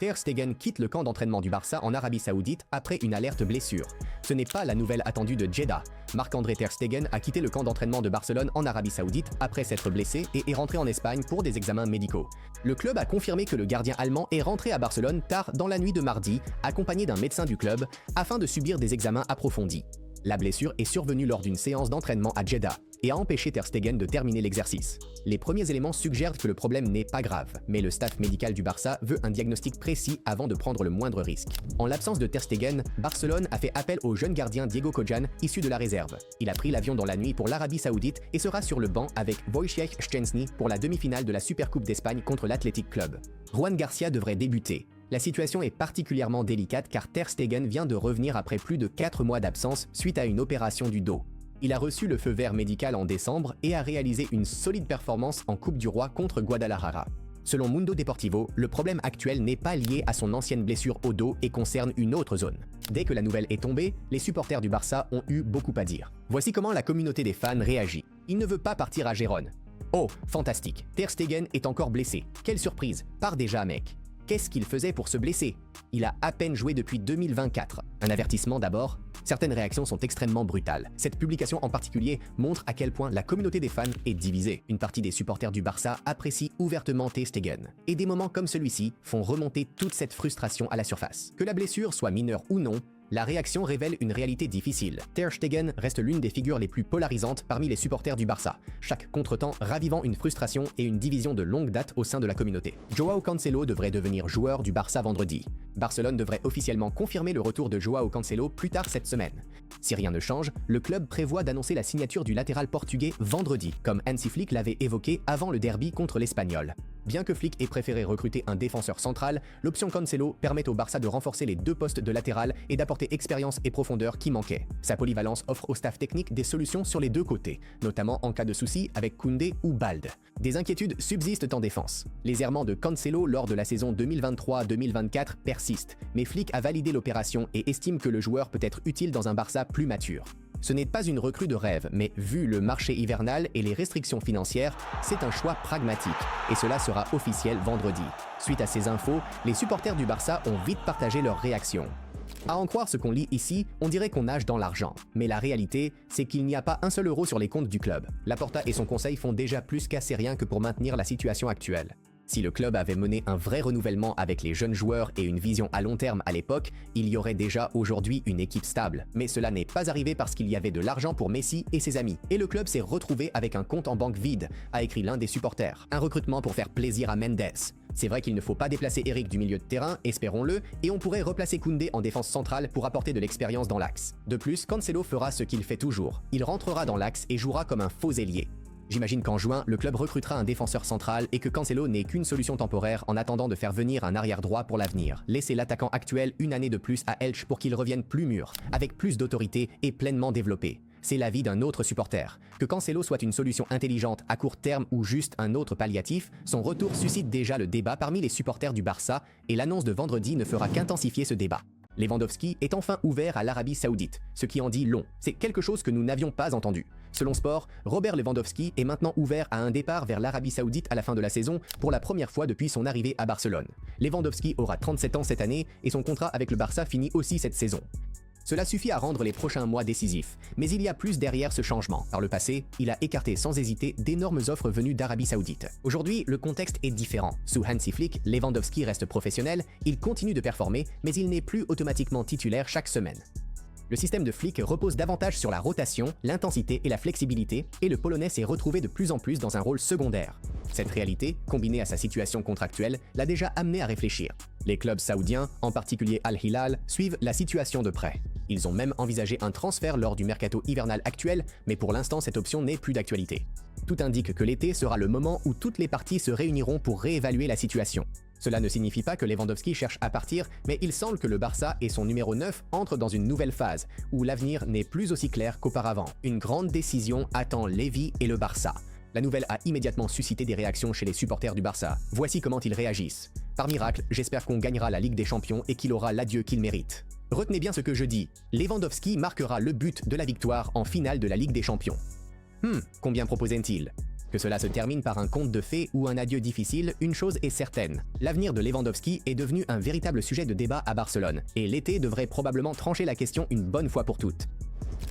Ter Stegen quitte le camp d'entraînement du Barça en Arabie Saoudite après une alerte blessure. Ce n'est pas la nouvelle attendue de Jeddah. Marc-André Ter Stegen a quitté le camp d'entraînement de Barcelone en Arabie Saoudite après s'être blessé et est rentré en Espagne pour des examens médicaux. Le club a confirmé que le gardien allemand est rentré à Barcelone tard dans la nuit de mardi, accompagné d'un médecin du club, afin de subir des examens approfondis. La blessure est survenue lors d'une séance d'entraînement à Jeddah et a empêché Ter Stegen de terminer l'exercice. Les premiers éléments suggèrent que le problème n'est pas grave, mais le staff médical du Barça veut un diagnostic précis avant de prendre le moindre risque. En l'absence de Ter Stegen, Barcelone a fait appel au jeune gardien Diego Kojan, issu de la réserve. Il a pris l'avion dans la nuit pour l'Arabie Saoudite et sera sur le banc avec Wojciech Szczęsny pour la demi-finale de la Supercoupe d'Espagne contre l'Athletic Club. Juan Garcia devrait débuter. La situation est particulièrement délicate car Ter Stegen vient de revenir après plus de 4 mois d'absence suite à une opération du dos. Il a reçu le feu vert médical en décembre et a réalisé une solide performance en Coupe du Roi contre Guadalajara. Selon Mundo Deportivo, le problème actuel n'est pas lié à son ancienne blessure au dos et concerne une autre zone. Dès que la nouvelle est tombée, les supporters du Barça ont eu beaucoup à dire. Voici comment la communauté des fans réagit. Il ne veut pas partir à Gérone. Oh, fantastique, Ter Stegen est encore blessé. Quelle surprise, pars déjà mec. Qu'est-ce qu'il faisait pour se blesser? Il a à peine joué depuis 2024. Un avertissement d'abord. Certaines réactions sont extrêmement brutales. Cette publication en particulier montre à quel point la communauté des fans est divisée. Une partie des supporters du Barça apprécie ouvertement Ter Stegen. Et des moments comme celui-ci font remonter toute cette frustration à la surface. Que la blessure soit mineure ou non, la réaction révèle une réalité difficile. Ter Stegen reste l'une des figures les plus polarisantes parmi les supporters du Barça, chaque contretemps ravivant une frustration et une division de longue date au sein de la communauté. Joao Cancelo devrait devenir joueur du Barça vendredi. Barcelone devrait officiellement confirmer le retour de Joao Cancelo plus tard cette semaine. Si rien ne change, le club prévoit d'annoncer la signature du latéral portugais vendredi, comme Hansi Flick l'avait évoqué avant le derby contre l'Espagnol. Bien que Flick ait préféré recruter un défenseur central, l'option Cancelo permet au Barça de renforcer les deux postes de latéral et d'apporter expérience et profondeur qui manquaient. Sa polyvalence offre au staff technique des solutions sur les deux côtés, notamment en cas de soucis avec Koundé ou Balde. Des inquiétudes subsistent en défense. Les errements de Cancelo lors de la saison 2023-2024 persistent, mais Flick a validé l'opération et estime que le joueur peut être utile dans un Barça plus mature. Ce n'est pas une recrue de rêve, mais vu le marché hivernal et les restrictions financières, c'est un choix pragmatique, et cela sera officiel vendredi. Suite à ces infos, les supporters du Barça ont vite partagé leurs réactions. À en croire ce qu'on lit ici, on dirait qu'on nage dans l'argent. Mais la réalité, c'est qu'il n'y a pas un seul euro sur les comptes du club. Laporta et son conseil font déjà plus qu'assez rien que pour maintenir la situation actuelle. Si le club avait mené un vrai renouvellement avec les jeunes joueurs et une vision à long terme à l'époque, il y aurait déjà aujourd'hui une équipe stable. Mais cela n'est pas arrivé parce qu'il y avait de l'argent pour Messi et ses amis. Et le club s'est retrouvé avec un compte en banque vide, a écrit l'un des supporters. Un recrutement pour faire plaisir à Mendes. C'est vrai qu'il ne faut pas déplacer Eric du milieu de terrain, espérons-le, et on pourrait replacer Koundé en défense centrale pour apporter de l'expérience dans l'axe. De plus, Cancelo fera ce qu'il fait toujours. Il rentrera dans l'axe et jouera comme un faux ailier. J'imagine qu'en juin, le club recrutera un défenseur central et que Cancelo n'est qu'une solution temporaire en attendant de faire venir un arrière droit pour l'avenir. Laissez l'attaquant actuel une année de plus à Elche pour qu'il revienne plus mûr, avec plus d'autorité et pleinement développé. C'est l'avis d'un autre supporter. Que Cancelo soit une solution intelligente à court terme ou juste un autre palliatif, son retour suscite déjà le débat parmi les supporters du Barça et l'annonce de vendredi ne fera qu'intensifier ce débat. Lewandowski est enfin ouvert à l'Arabie Saoudite, ce qui en dit long. C'est quelque chose que nous n'avions pas entendu. Selon Sport, Robert Lewandowski est maintenant ouvert à un départ vers l'Arabie Saoudite à la fin de la saison pour la première fois depuis son arrivée à Barcelone. Lewandowski aura 37 ans cette année et son contrat avec le Barça finit aussi cette saison. Cela suffit à rendre les prochains mois décisifs, mais il y a plus derrière ce changement. Par le passé, il a écarté sans hésiter d'énormes offres venues d'Arabie Saoudite. Aujourd'hui, le contexte est différent. Sous Hansi Flick, Lewandowski reste professionnel, il continue de performer, mais il n'est plus automatiquement titulaire chaque semaine. Le système de Flick repose davantage sur la rotation, l'intensité et la flexibilité, et le Polonais s'est retrouvé de plus en plus dans un rôle secondaire. Cette réalité, combinée à sa situation contractuelle, l'a déjà amené à réfléchir. Les clubs saoudiens, en particulier Al Hilal, suivent la situation de près. Ils ont même envisagé un transfert lors du mercato hivernal actuel, mais pour l'instant cette option n'est plus d'actualité. Tout indique que l'été sera le moment où toutes les parties se réuniront pour réévaluer la situation. Cela ne signifie pas que Lewandowski cherche à partir, mais il semble que le Barça et son numéro 9 entrent dans une nouvelle phase, où l'avenir n'est plus aussi clair qu'auparavant. Une grande décision attend Lévy et le Barça. La nouvelle a immédiatement suscité des réactions chez les supporters du Barça. Voici comment ils réagissent. Par miracle, j'espère qu'on gagnera la Ligue des Champions et qu'il aura l'adieu qu'il mérite. Retenez bien ce que je dis. Lewandowski marquera le but de la victoire en finale de la Ligue des Champions. Combien proposent-ils? Que cela se termine par un conte de fées ou un adieu difficile, une chose est certaine. L'avenir de Lewandowski est devenu un véritable sujet de débat à Barcelone, et l'été devrait probablement trancher la question une bonne fois pour toutes.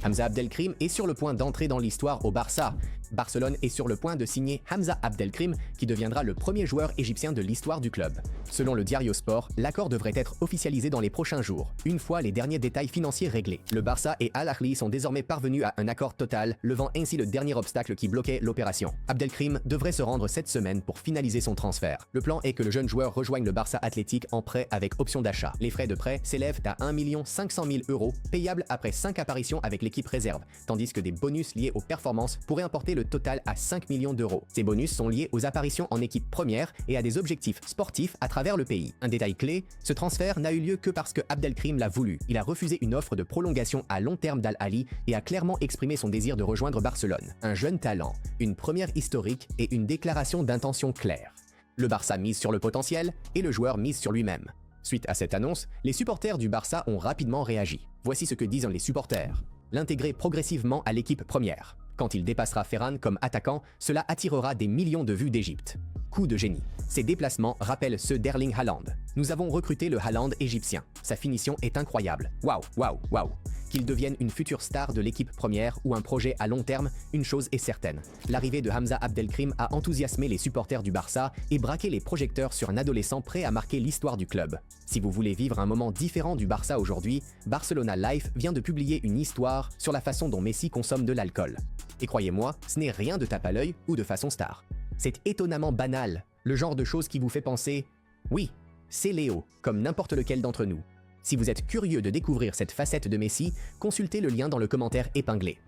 Hamza Abdelkrim est sur le point d'entrer dans l'histoire au Barça. Barcelone est sur le point de signer Hamza Abdelkrim, qui deviendra le premier joueur égyptien de l'histoire du club. Selon le Diario Sport, l'accord devrait être officialisé dans les prochains jours, une fois les derniers détails financiers réglés. Le Barça et Al Ahly sont désormais parvenus à un accord total, levant ainsi le dernier obstacle qui bloquait l'opération. Abdelkrim devrait se rendre cette semaine pour finaliser son transfert. Le plan est que le jeune joueur rejoigne le Barça Athletic en prêt avec option d'achat. Les frais de prêt s'élèvent à 1 500 000 €, payables après 5 apparitions avec l'équipe réserve, tandis que des bonus liés aux performances pourraient importer le total à 5 millions d'euros. Ces bonus sont liés aux apparitions en équipe première et à des objectifs sportifs à travers le pays. Un détail clé, ce transfert n'a eu lieu que parce que Abdelkrim l'a voulu. Il a refusé une offre de prolongation à long terme d'Al Ahly et a clairement exprimé son désir de rejoindre Barcelone. Un jeune talent, une première historique et une déclaration d'intention claire. Le Barça mise sur le potentiel et le joueur mise sur lui-même. Suite à cette annonce, les supporters du Barça ont rapidement réagi. Voici ce que disent les supporters. L'intégrer progressivement à l'équipe première. Quand il dépassera Ferran comme attaquant, cela attirera des millions de vues d'Égypte. Coup de génie. Ses déplacements rappellent ceux d'Erling Haaland. Nous avons recruté le Haaland égyptien. Sa finition est incroyable. Waouh, waouh, waouh. Qu'il devienne une future star de l'équipe première ou un projet à long terme, une chose est certaine. L'arrivée de Hamza Abdelkrim a enthousiasmé les supporters du Barça et braqué les projecteurs sur un adolescent prêt à marquer l'histoire du club. Si vous voulez vivre un moment différent du Barça aujourd'hui, Barcelona Life vient de publier une histoire sur la façon dont Messi consomme de l'alcool. Et croyez-moi, ce n'est rien de tape à l'œil ou de façon star. C'est étonnamment banal, le genre de choses qui vous fait penser « Oui, c'est Léo, comme n'importe lequel d'entre nous ». Si vous êtes curieux de découvrir cette facette de Messi, consultez le lien dans le commentaire épinglé.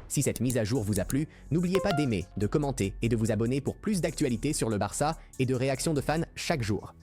Si cette mise à jour vous a plu, n'oubliez pas d'aimer, de commenter et de vous abonner pour plus d'actualités sur le Barça et de réactions de fans chaque jour.